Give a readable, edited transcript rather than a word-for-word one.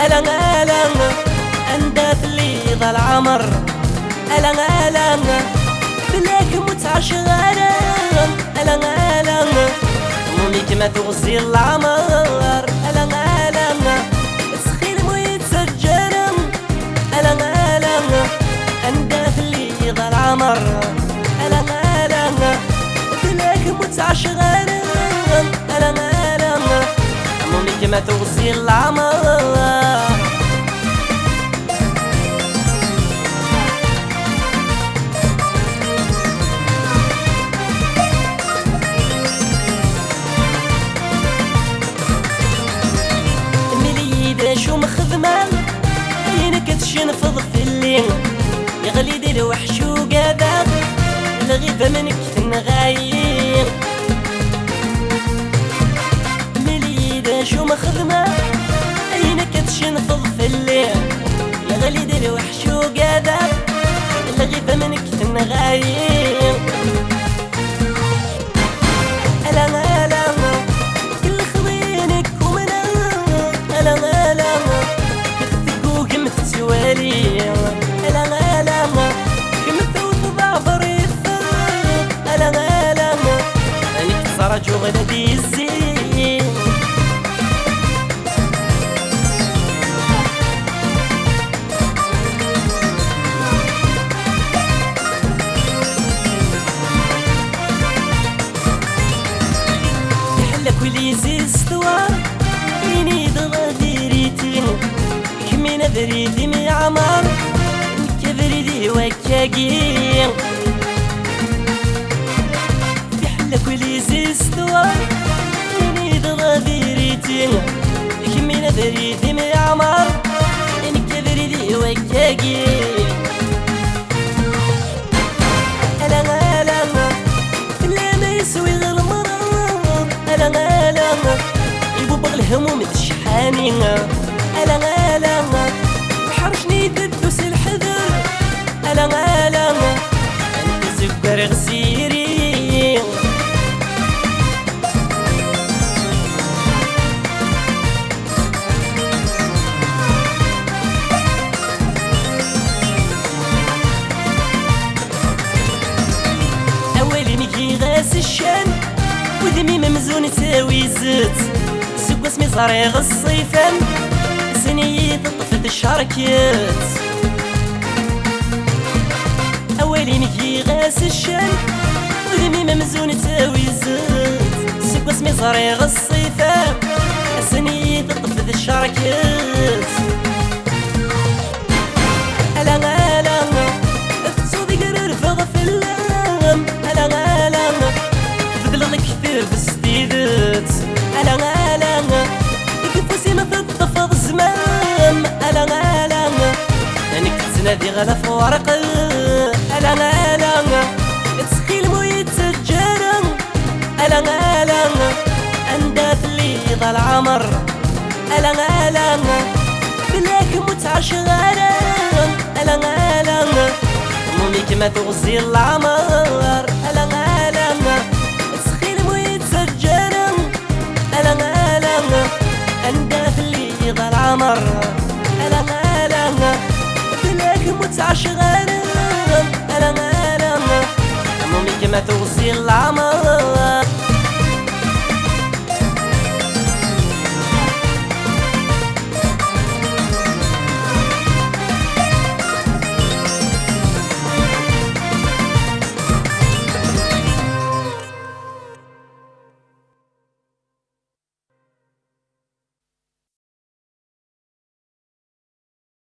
ألا ألا أنداث لي ذا العمر. ألا ألا بلاك متعش غرام. ألا ألا ميك ما تغزي العمر. ألا ألا تسخيل ويتسجرم. ألا ألا أنداث لي ذا العمر. ألا ألا بلاك متعش غرام. ألا ألا ميك ما تغزي العمر. شو مخدمان عينك تشنفض في الليل يغلي دي الوحش وقادر الغيبة منك تنغاير. مليدة شو مخدمان عينك تشنفض في الليل يغلي دي الوحش وقادر الغيبة منك تنغاير. ألا ألا كل خضينك ومنا. ألا ألا سوالي. ألا ألا كم ثوث ضعف ريفك. ألا ألا أنك تصرج وغلبي الزين. يحلك وليزي استوار يني ضغادي ريتين كمينا بريدي مي عمر كبريدي وكاقين. يحلك وليزي استوار يني ضغادي ريتين كمينا بريدي مي عمر كبريدي وكاقين. ألا ألا لا ما يسوي غير مرض. ألا ألا يبوبغ الهموم تشحانين. ألا ألا حرشني تدوس الحذر. ألا ألا أنت سكر غسيري. أولي نجي غاس الشان ودمي ممزون تساوي زيت. سكو اسمي صريغ الصيفان سنية طفت الشركات. أولي نجي غاس الشان ودمي ممزون تساوي زيت. سكو اسمي صريغ الصيفان سنية طفت الشركات. ألا ألا تصودي قرر فغف اللام. ألا ألا تبلغ كثير بالسديدات. ألا ألا كيفاسي ما تطفض الزمان. ألا ألا أنك تنادي غلا في ورق. ألا ألا تسخيل مويت سجارة. ألا ألا أنداث لي ذا العمر. ألا ألا بلاك متعش غرام. ألا ألا ميك ما تغزي العمر. ألا ألا تسخيل مويت سجارة. ألا ألا أنداث لي ذا العمر. ألا ألا بلاك متعش غرام. ألا ألا ميك ما تغزي العمر.